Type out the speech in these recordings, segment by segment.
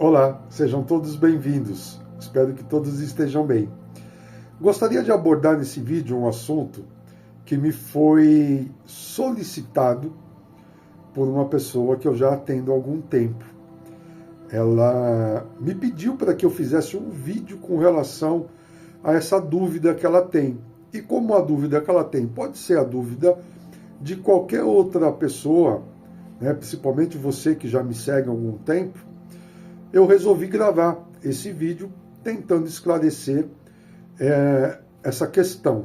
Olá, sejam todos bem-vindos. Espero que todos estejam bem. Gostaria de abordar nesse vídeo um assunto que me foi solicitado por uma pessoa que eu já atendo há algum tempo. Ela me pediu para que eu fizesse um vídeo com relação a essa dúvida que ela tem. E como a dúvida que ela tem pode ser a dúvida de qualquer outra pessoa, né, principalmente você que já me segue há algum tempo, eu resolvi gravar esse vídeo tentando esclarecer essa questão.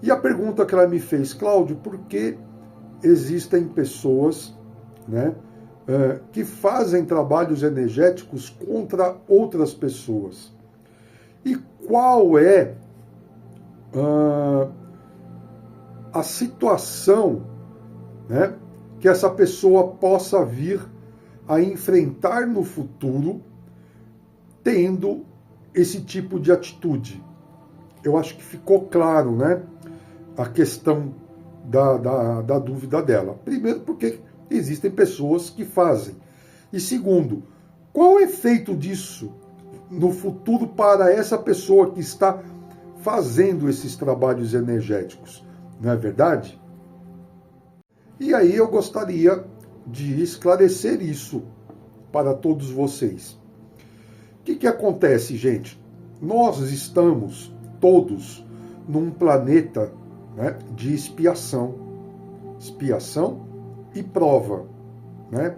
E a pergunta que ela me fez: Cláudio, por que existem pessoas, né, que fazem trabalhos energéticos contra outras pessoas? E qual é a situação, né, que essa pessoa possa vir a enfrentar no futuro tendo esse tipo de atitude? Eu acho que ficou claro, né, a questão da dúvida dela. Primeiro, porque existem pessoas que fazem. E segundo, qual o efeito disso no futuro para essa pessoa que está fazendo esses trabalhos energéticos? Não é verdade? E aí eu gostaria de esclarecer isso para todos vocês. O que acontece, gente? Nós estamos todos num planeta, né, de expiação e prova, né?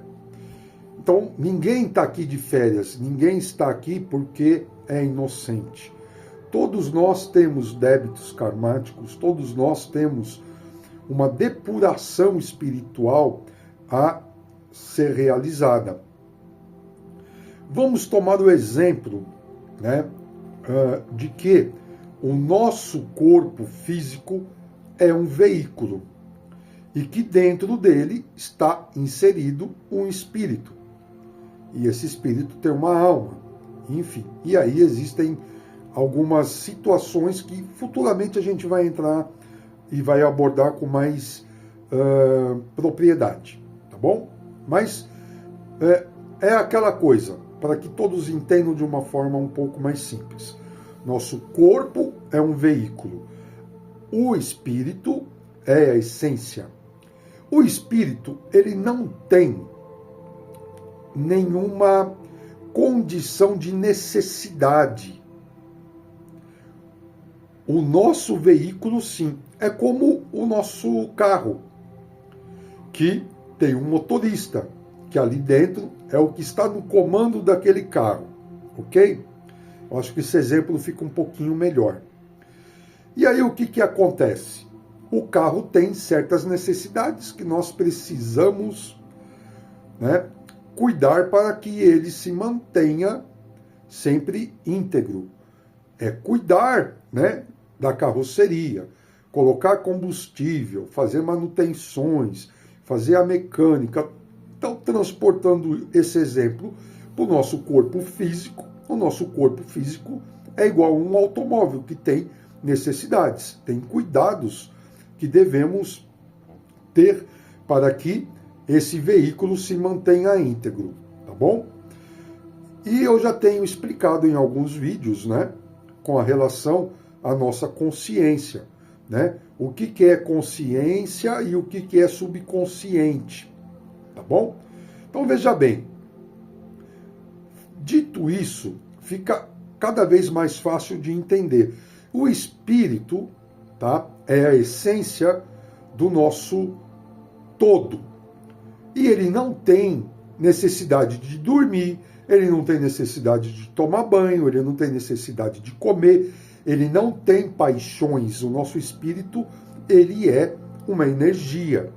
Então, ninguém está aqui de férias, ninguém está aqui porque é inocente. Todos nós temos débitos karmáticos, todos nós temos uma depuração espiritual a ser realizada. Vamos tomar o exemplo, né, de que o nosso corpo físico é um veículo e que dentro dele está inserido um espírito. E esse espírito tem uma alma, enfim. E aí existem algumas situações que futuramente a gente vai entrar e vai abordar com mais propriedade, tá bom? Mas é aquela coisa, para que todos entendam de uma forma um pouco mais simples. Nosso corpo é um veículo. O espírito é a essência. O espírito, ele não tem nenhuma condição de necessidade. O nosso veículo, sim, é como o nosso carro, que tem um motorista, que ali dentro é o que está no comando daquele carro, ok? Eu acho que esse exemplo fica um pouquinho melhor. E aí o que acontece? O carro tem certas necessidades que nós precisamos, né, cuidar para que ele se mantenha sempre íntegro. É cuidar, né, da carroceria, colocar combustível, fazer manutenções, fazer a mecânica. Então, transportando esse exemplo para o nosso corpo físico, o nosso corpo físico é igual a um automóvel que tem necessidades, tem cuidados que devemos ter para que esse veículo se mantenha íntegro, tá bom? E eu já tenho explicado em alguns vídeos, né, com a relação à nossa consciência, né? O que é consciência e o que é subconsciente, tá bom? Então veja bem, dito isso, fica cada vez mais fácil de entender. O espírito, tá, é a essência do nosso todo. E ele não tem necessidade de dormir, ele não tem necessidade de tomar banho, ele não tem necessidade de comer, ele não tem paixões. O nosso espírito, ele é uma energia.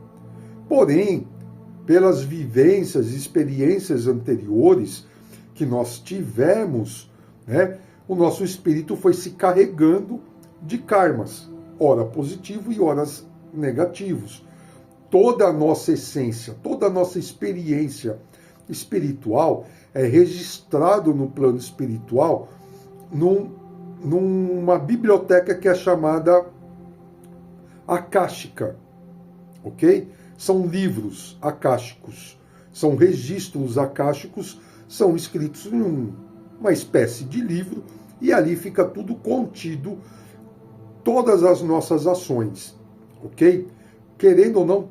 Porém, pelas vivências e experiências anteriores que nós tivemos, né, o nosso espírito foi se carregando de karmas, ora positivo e ora negativos. Toda a nossa essência, toda a nossa experiência espiritual é registrado no plano espiritual numa biblioteca que é chamada akáshica, ok? São livros akáshicos, são registros akáshicos, são escritos em uma espécie de livro, e ali fica tudo contido, todas as nossas ações, ok? Querendo ou não,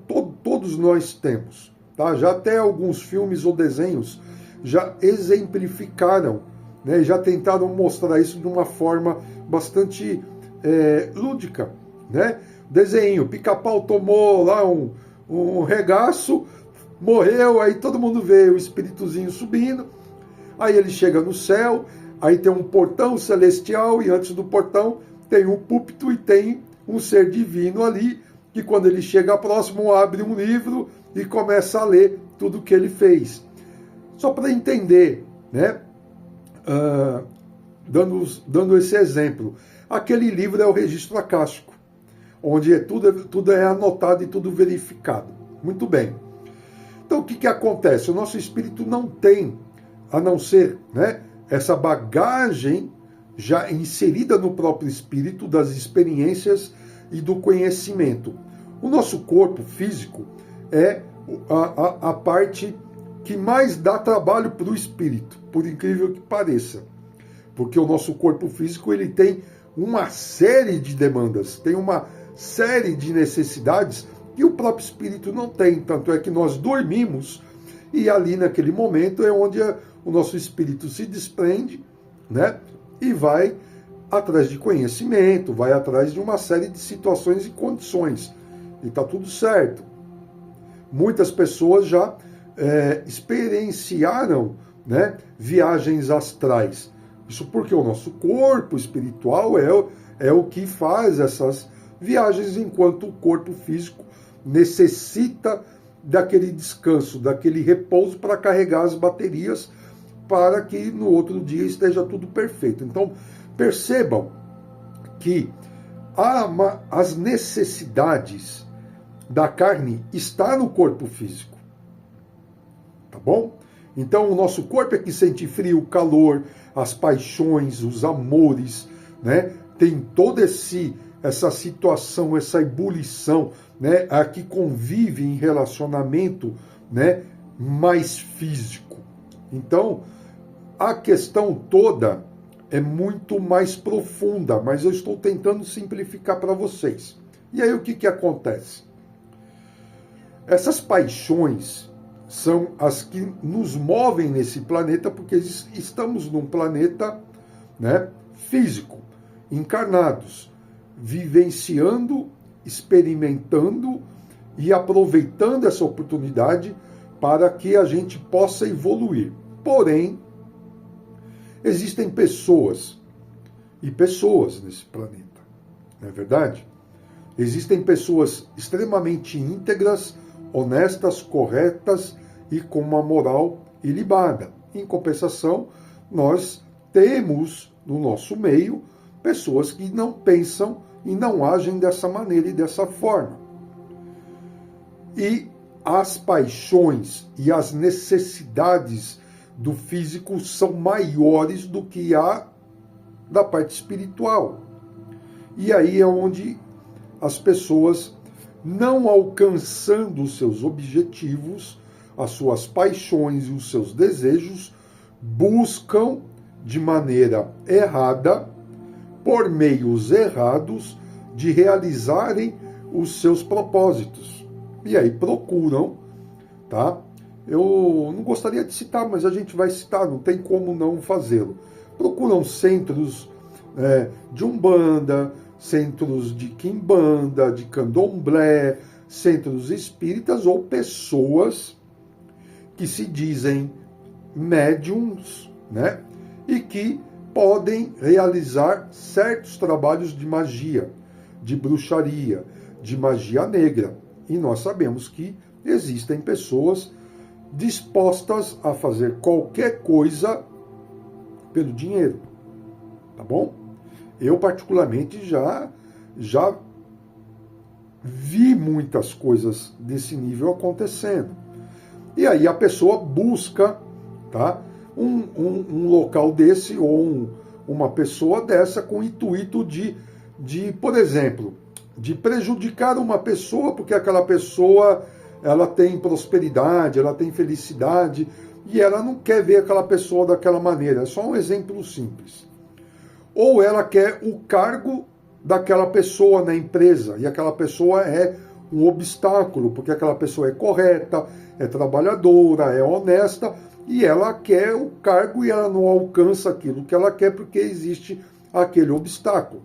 todos nós temos. Tá? Já até alguns filmes ou desenhos já exemplificaram, né? Já tentaram mostrar isso de uma forma bastante lúdica. Né? Desenho, Pica-Pau tomou lá um regaço, morreu, aí todo mundo vê o espíritozinho subindo, aí ele chega no céu, aí tem um portão celestial, e antes do portão tem um púlpito e tem um ser divino ali, que quando ele chega próximo abre um livro e começa a ler tudo o que ele fez. Só para entender, né? Dando esse exemplo, aquele livro é o registro acástico, onde tudo é anotado e tudo verificado. Muito bem. Então o que acontece? O nosso espírito não tem, a não ser, né, essa bagagem já inserida no próprio espírito das experiências e do conhecimento. O nosso corpo físico é a parte que mais dá trabalho para o espírito, por incrível que pareça. Porque o nosso corpo físico ele tem uma série de demandas, tem uma série de necessidades que o próprio espírito não tem. Tanto é que nós dormimos e ali naquele momento é onde o nosso espírito se desprende, né? E vai atrás de conhecimento, vai atrás de uma série de situações e condições. E está tudo certo. Muitas pessoas já experienciaram, né, viagens astrais. Isso porque o nosso corpo espiritual é o que faz essas viagens, enquanto o corpo físico necessita daquele descanso, daquele repouso para carregar as baterias, para que no outro dia esteja tudo perfeito. Então, percebam que as necessidades da carne está no corpo físico. Tá bom? Então, o nosso corpo é que sente frio, calor, as paixões, os amores, né? Tem toda essa situação, essa ebulição, né? A que convive em relacionamento, né, mais físico. Então, a questão toda é muito mais profunda, mas eu estou tentando simplificar para vocês. E aí o que acontece? Essas paixões são as que nos movem nesse planeta, porque estamos num planeta, né, físico, encarnados, vivenciando, experimentando e aproveitando essa oportunidade para que a gente possa evoluir. Porém, existem pessoas e pessoas nesse planeta, não é verdade? Existem pessoas extremamente íntegras, honestas, corretas e com uma moral ilibada. Em compensação, nós temos no nosso meio pessoas que não pensam e não agem dessa maneira e dessa forma. E as paixões e as necessidades do físico são maiores do que a da parte espiritual. E aí é onde as pessoas, não alcançando os seus objetivos, as suas paixões e os seus desejos, buscam de maneira errada, por meios errados, de realizarem os seus propósitos. E aí procuram, tá? Eu não gostaria de citar, mas a gente vai citar, não tem como não fazê-lo. Procuram centros de Umbanda, centros de Quimbanda, de Candomblé, centros espíritas ou pessoas que se dizem médiums, né? E que podem realizar certos trabalhos de magia, de bruxaria, de magia negra. E nós sabemos que existem pessoas dispostas a fazer qualquer coisa pelo dinheiro. Tá bom? Eu, particularmente, já vi muitas coisas desse nível acontecendo. E aí a pessoa busca, tá, um local desse ou uma pessoa dessa com o intuito de, por exemplo, de prejudicar uma pessoa porque aquela pessoa ela tem prosperidade, ela tem felicidade, e ela não quer ver aquela pessoa daquela maneira. É só um exemplo simples. Ou ela quer o cargo daquela pessoa na empresa, e aquela pessoa é um obstáculo, porque aquela pessoa é correta, é trabalhadora, é honesta, e ela quer o cargo e ela não alcança aquilo que ela quer porque existe aquele obstáculo.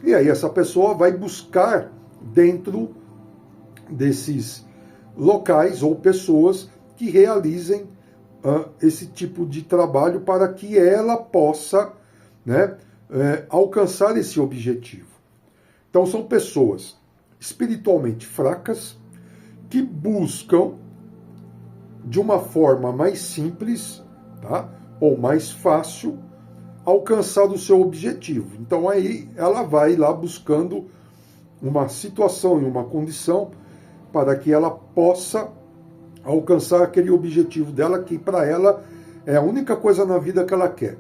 E aí essa pessoa vai buscar dentro desses locais ou pessoas que realizem esse tipo de trabalho para que ela possa, né, alcançar esse objetivo. Então são pessoas espiritualmente fracas que buscam de uma forma mais simples, tá, ou mais fácil, alcançar o seu objetivo. Então aí ela vai lá buscando uma situação e uma condição para que ela possa alcançar aquele objetivo dela, que para ela é a única coisa na vida que ela quer.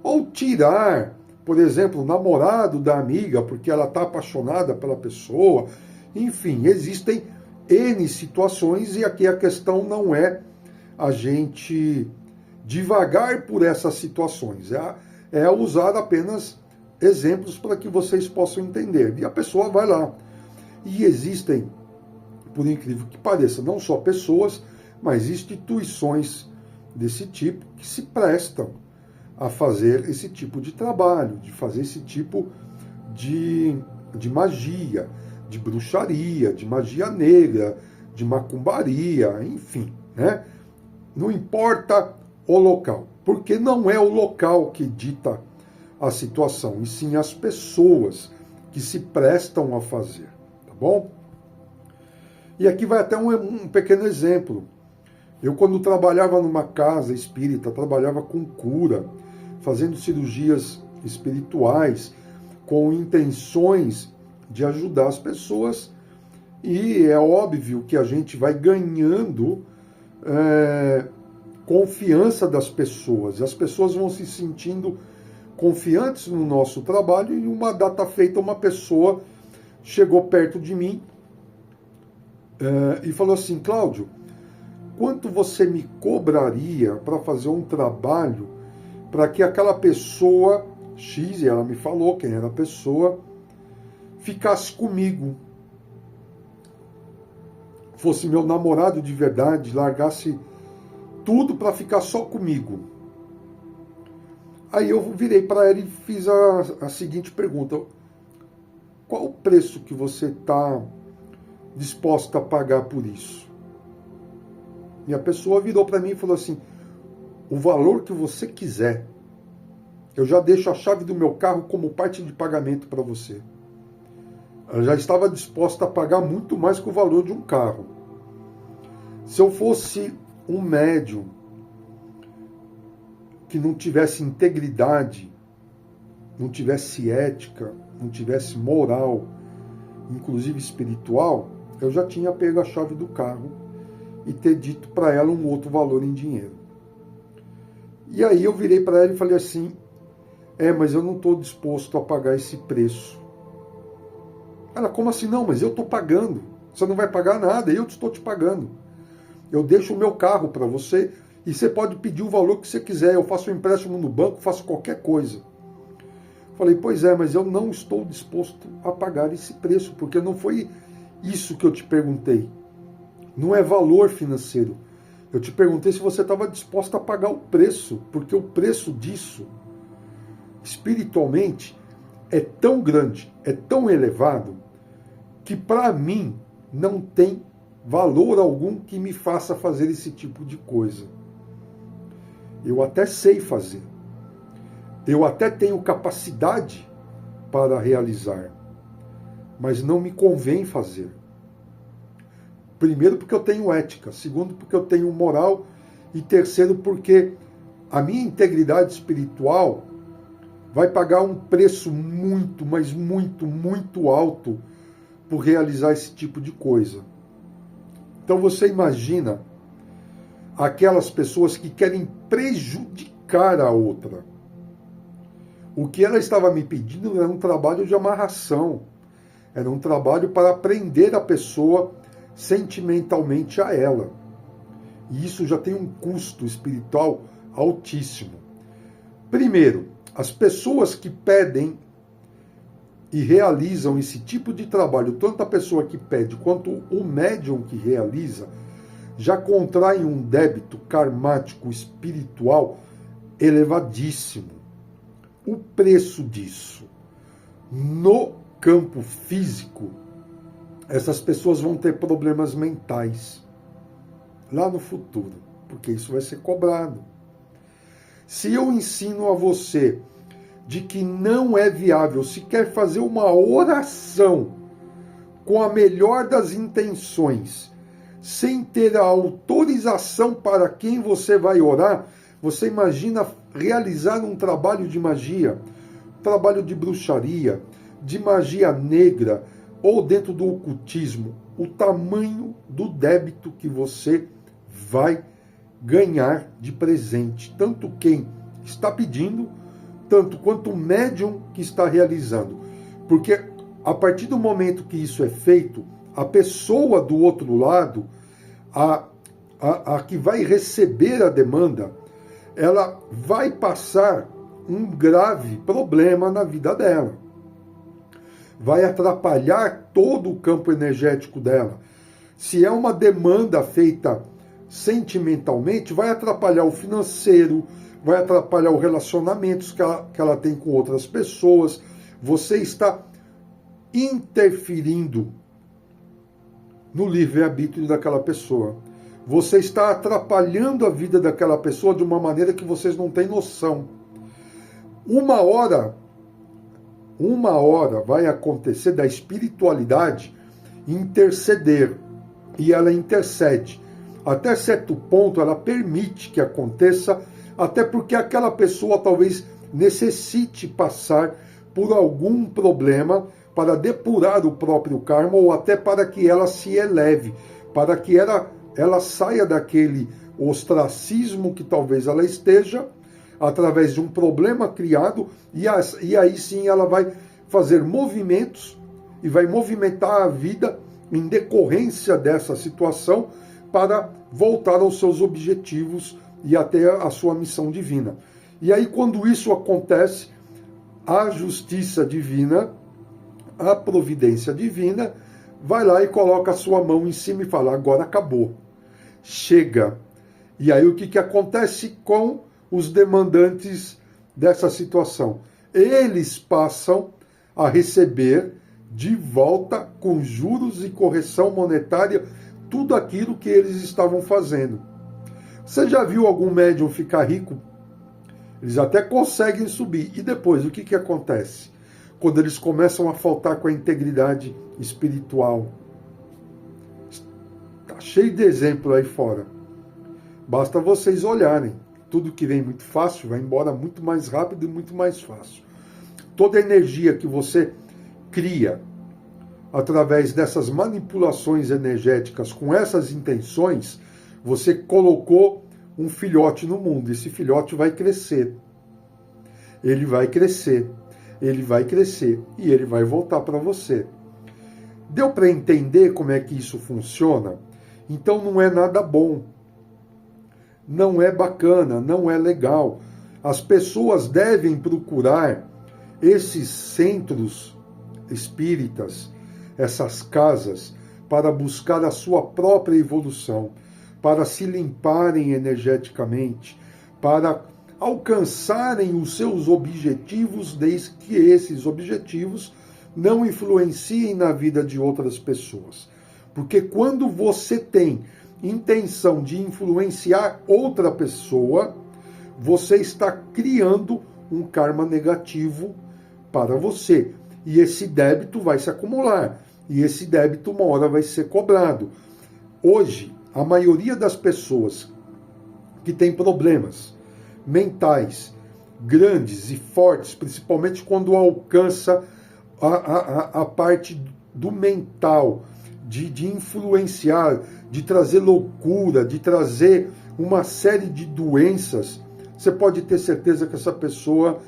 Ou tirar, por exemplo, o namorado da amiga, porque ela está apaixonada pela pessoa. Enfim, existem N situações, e aqui a questão não é a gente divagar por essas situações, é usar apenas exemplos para que vocês possam entender. E a pessoa vai lá. E existem, por incrível que pareça, não só pessoas, mas instituições desse tipo que se prestam a fazer esse tipo de trabalho, de fazer esse tipo de magia, de bruxaria, de magia negra, de macumbaria, enfim, né? Não importa o local, porque não é o local que dita a situação, e sim as pessoas que se prestam a fazer, tá bom? E aqui vai até um pequeno exemplo. Eu, quando trabalhava numa casa espírita, trabalhava com cura, fazendo cirurgias espirituais, com intenções de ajudar as pessoas, e é óbvio que a gente vai ganhando confiança das pessoas. As pessoas vão se sentindo confiantes no nosso trabalho, e uma data feita, uma pessoa chegou perto de mim e falou assim: Cláudio, quanto você me cobraria para fazer um trabalho para que aquela pessoa X, e ela me falou quem era a pessoa, ficasse comigo, fosse meu namorado de verdade, largasse tudo para ficar só comigo? Aí eu virei para ela e fiz a seguinte pergunta: qual o preço que você está disposta a pagar por isso? E a pessoa virou para mim e falou assim: o valor que você quiser. Eu já deixo a chave do meu carro como parte de pagamento para você. Ela já estava disposta a pagar muito mais que o valor de um carro. Se eu fosse um médium que não tivesse integridade, não tivesse ética, não tivesse moral, inclusive espiritual, eu já tinha pego a chave do carro e ter dito para ela um outro valor em dinheiro. E aí eu virei para ela e falei assim: mas eu não estou disposto a pagar esse preço. Ela: como assim? Não, mas eu estou pagando. Você não vai pagar nada, eu estou te pagando. Eu deixo o meu carro para você e você pode pedir o valor que você quiser. Eu faço um empréstimo no banco, faço qualquer coisa. Falei: pois é, mas eu não estou disposto a pagar esse preço, porque não foi isso que eu te perguntei. Não é valor financeiro. Eu te perguntei se você estava disposta a pagar o preço, porque o preço disso, espiritualmente, é tão grande, é tão elevado, que para mim não tem valor algum que me faça fazer esse tipo de coisa. Eu até sei fazer. Eu até tenho capacidade para realizar, mas não me convém fazer. Primeiro, porque eu tenho ética. Segundo, porque eu tenho moral. E terceiro, porque a minha integridade espiritual vai pagar um preço muito, mas muito, muito alto por realizar esse tipo de coisa. Então você imagina aquelas pessoas que querem prejudicar a outra. O que ela estava me pedindo era um trabalho de amarração. Era um trabalho para prender a pessoa sentimentalmente a ela. E isso já tem um custo espiritual altíssimo. Primeiro, as pessoas que pedem e realizam esse tipo de trabalho, tanto a pessoa que pede quanto o médium que realiza, já contraem um débito karmático espiritual elevadíssimo. O preço disso, no campo físico, essas pessoas vão ter problemas mentais lá no futuro, porque isso vai ser cobrado. Se eu ensino a você de que não é viável sequer fazer uma oração com a melhor das intenções, sem ter a autorização para quem você vai orar, você imagina realizar um trabalho de magia, trabalho de bruxaria, de magia negra, ou dentro do ocultismo, o tamanho do débito que você vai ganhar de presente, tanto quem está pedindo, tanto quanto o médium que está realizando. Porque a partir do momento que isso é feito, a pessoa do outro lado, a que vai receber a demanda, ela vai passar um grave problema na vida dela. Vai atrapalhar todo o campo energético dela. Se é uma demanda feita sentimentalmente, vai atrapalhar o financeiro, vai atrapalhar os relacionamentos que ela tem com outras pessoas. Você está interferindo no livre-arbítrio daquela pessoa. Você está atrapalhando a vida daquela pessoa de uma maneira que vocês não têm noção. Uma hora vai acontecer da espiritualidade interceder, e ela intercede. Até certo ponto ela permite que aconteça, até porque aquela pessoa talvez necessite passar por algum problema para depurar o próprio karma, ou até para que ela se eleve, para que ela saia daquele ostracismo que talvez ela esteja, através de um problema criado, e aí sim ela vai fazer movimentos e vai movimentar a vida em decorrência dessa situação para voltar aos seus objetivos e até a sua missão divina. E aí, quando isso acontece, a justiça divina, a providência divina, vai lá e coloca a sua mão em cima e fala: agora acabou, chega. E aí o que acontece com os demandantes dessa situação? Eles passam a receber de volta, com juros e correção monetária, tudo aquilo que eles estavam fazendo. Você já viu algum médium ficar rico? Eles até conseguem subir. E depois, o que acontece? Quando eles começam a faltar com a integridade espiritual. Está cheio de exemplo aí fora. Basta vocês olharem. Tudo que vem muito fácil vai embora muito mais rápido e muito mais fácil. Toda a energia que você cria através dessas manipulações energéticas com essas intenções, você colocou um filhote no mundo. Esse filhote vai crescer. Ele vai crescer. Ele vai crescer. E ele vai voltar para você. Deu para entender como é que isso funciona? Então não é nada bom. Não é bacana, não é legal. As pessoas devem procurar esses centros espíritas, essas casas, para buscar a sua própria evolução, para se limparem energeticamente, para alcançarem os seus objetivos, desde que esses objetivos não influenciem na vida de outras pessoas. Porque quando você tem intenção de influenciar outra pessoa, você está criando um karma negativo para você. E esse débito vai se acumular. E esse débito uma hora vai ser cobrado. Hoje, a maioria das pessoas que tem problemas mentais grandes e fortes, principalmente quando alcança a parte do mental, de influenciar, de trazer loucura, de trazer uma série de doenças, você pode ter certeza que essa pessoa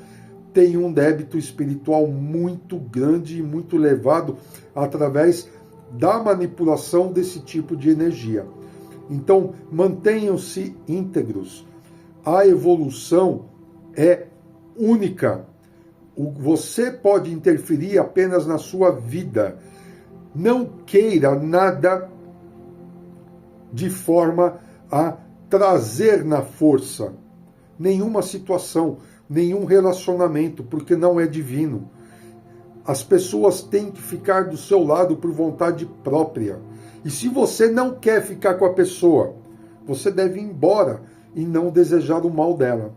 tem um débito espiritual muito grande e muito elevado através da manipulação desse tipo de energia. Então, mantenham-se íntegros. A evolução é única. Você pode interferir apenas na sua vida. Não queira nada de forma a trazer na força nenhuma situação, nenhum relacionamento, porque não é divino. As pessoas têm que ficar do seu lado por vontade própria. E se você não quer ficar com a pessoa, você deve ir embora e não desejar o mal dela.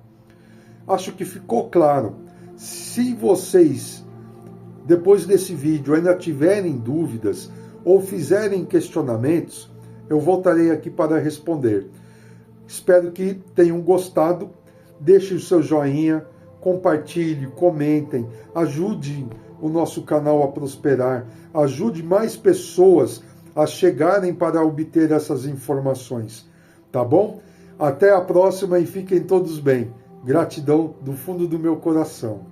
Acho que ficou claro. Se vocês, depois desse vídeo, ainda tiverem dúvidas ou fizerem questionamentos, eu voltarei aqui para responder. Espero que tenham gostado. Deixem o seu joinha, compartilhe, comentem, ajudem o nosso canal a prosperar, ajude mais pessoas a chegarem para obter essas informações. Tá bom? Até a próxima e fiquem todos bem. Gratidão do fundo do meu coração.